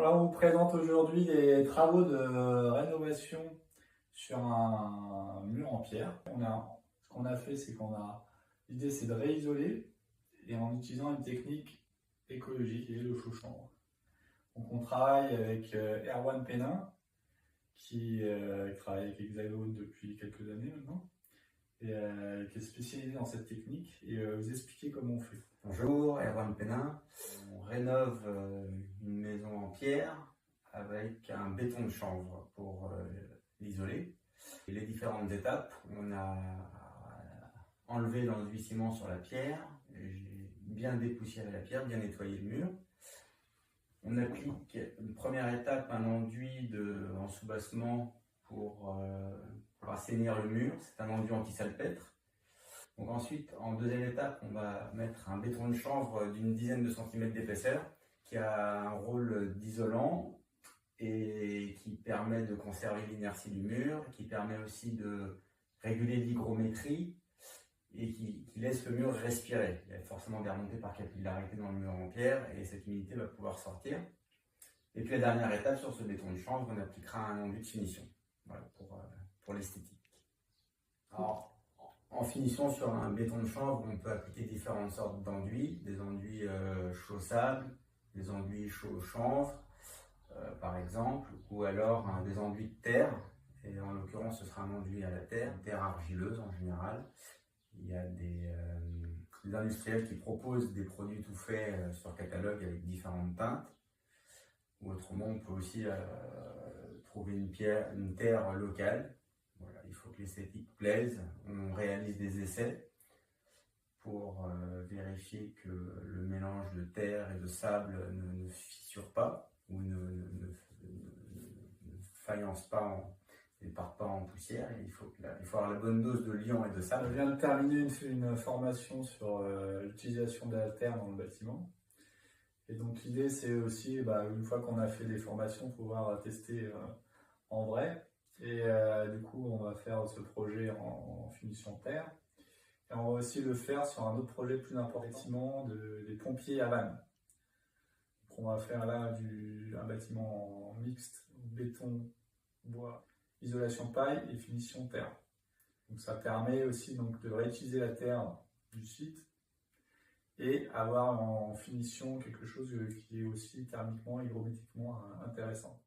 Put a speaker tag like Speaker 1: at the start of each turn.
Speaker 1: là, on vous présente aujourd'hui les travaux de rénovation sur un mur en pierre. Ce qu'on a fait, l'idée c'est de réisoler et en utilisant une technique écologique et le chaud-chambre. Donc on travaille avec Erwan Pénin qui travaille avec Hexagone depuis quelques années maintenant et qui est spécialisé dans cette technique et vous expliquer comment on fait.
Speaker 2: Bonjour, Erwan Pénin. On rénove une maison en pierre avec un béton de chanvre pour l'isoler. Les différentes étapes, on a enlevé l'enduit ciment sur la pierre, j'ai bien dépoussiéré la pierre, bien nettoyé le mur. On applique une première étape, un enduit en soubassement pour assainir le mur. C'est un enduit anti-salpêtre. Donc ensuite, en deuxième étape, on va mettre un béton de chanvre d'une dizaine de centimètres d'épaisseur qui a un rôle d'isolant et qui permet de conserver l'inertie du mur, qui permet aussi de réguler l'hygrométrie et qui laisse le mur respirer. Il y a forcément des remontées par capillarité dans le mur en pierre et cette humidité va pouvoir sortir. Et puis la dernière étape, sur ce béton de chanvre, on appliquera un enduit de finition, voilà, pour l'esthétique. Alors, en finition sur un béton de chanvre, on peut appliquer différentes sortes d'enduits, des enduits chaud sable, des enduits chaud chanvre, par exemple, ou alors des enduits de terre, et en l'occurrence ce sera un enduit à la terre argileuse en général. Il y a des industriels qui proposent des produits tout faits sur catalogue avec différentes teintes, ou autrement on peut aussi trouver une terre locale. Voilà, il faut que l'esthétique plaise. On réalise des essais pour vérifier que le mélange de terre et de sable ne fissure pas ou ne faïence pas, ne parte pas en poussière. Il faut avoir la bonne dose de liant et de sable.
Speaker 1: Je viens de terminer une formation sur l'utilisation de la terre dans le bâtiment. Et donc l'idée c'est aussi, une fois qu'on a fait des formations, pouvoir tester en vrai. Et du coup, on va faire ce projet en finition terre. Et on va aussi le faire sur un autre projet plus important, des pompiers à vannes. Donc on va faire là un bâtiment mixte, béton, bois, isolation paille et finition terre. Donc ça permet aussi donc, de réutiliser la terre du site et avoir en finition quelque chose qui est aussi thermiquement, hygrométriquement intéressant.